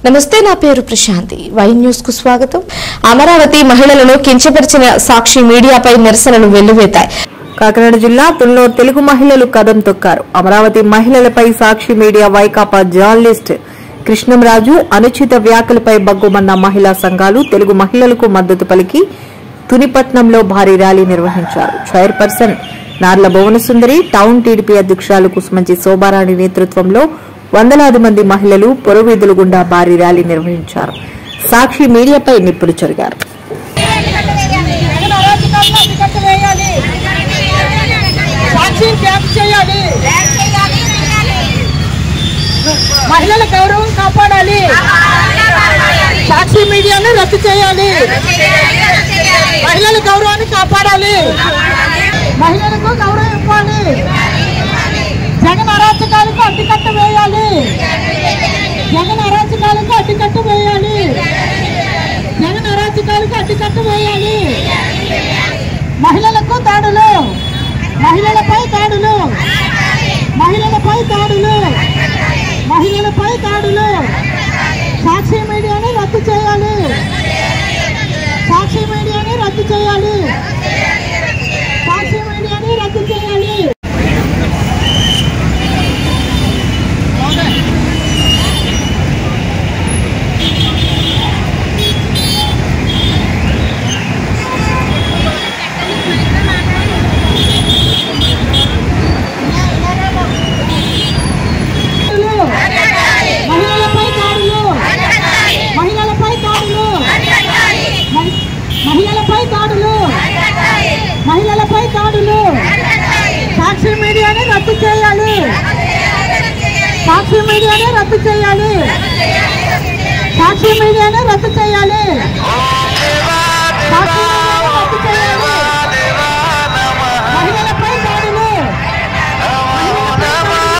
నమస్తే, నా పేరు ప్రశాంతి. వై న్యూస్ కు స్వాగతం. అమరావతి మహిళలను కించపరిచిన సాక్షి మీడియాపై నిరసనలు వెల్లువెత్తాయి. కాకినాడ జిల్లా తుళ్లూరు తెలుగు మహిళలు కదం తొక్కారు. అమరావతి మహిళలపై సాక్షి మీడియా వైకాపా జర్నలిస్ట్ కృష్ణంరాజు అనుచిత వ్యాఖ్యలపై బగ్గుమన్న మహిళా సంఘాలు తెలుగు మహిళలకు మద్దతు పలికి తునిపట్నంలో భారీ ర్యాలీ నిర్వహించారు. Chairperson Narla Bhuvanasundari, town TDP అధ్యక్షురాలు కుసుమంచి శోభారాణి నేతృత్వంలో వందలాది మంది మహిళలు పొరువీధుల గుండా భారీ ర్యాలీ నిర్వహించారు. సాక్షి మీడియాపై నిప్పులు చెరిగారు. మహిళల గౌరవం కాపాడాలి, సాక్షి మీడియాను రద్దు చేయాలి, మహిళల గౌరవాన్ని కాపాడాలి, మహిళలకు గౌరవం ఇవ్వాలి, జగన్ అరాచకాలకు అడ్డుకట్ట వేయాలి, జగన్ అరాచకాలకు అడ్డుకట్ట వేయాలి, జగన్ అరాచకాలకు అడ్డుకట్ట వేయాలి. మహిళలకు దాడులు, మహిళలపై దాడులు, మహిళలపై దాడులు, మహిళలపై దాడులు. సాక్షి మీడియాని రద్దు చేయాలి, సాక్షి మీడియాని రద్దు చేయాలి, సాక్షి మీడియాని రద్దు చేయాలి. మహిళలపై దాడులు, సాక్షి మీడియాని రద్దు చేయాలి, సాక్షి మీడియాని రద్దు చేయాలి, సాక్షి మీడియాని రద్దు చేయాలి.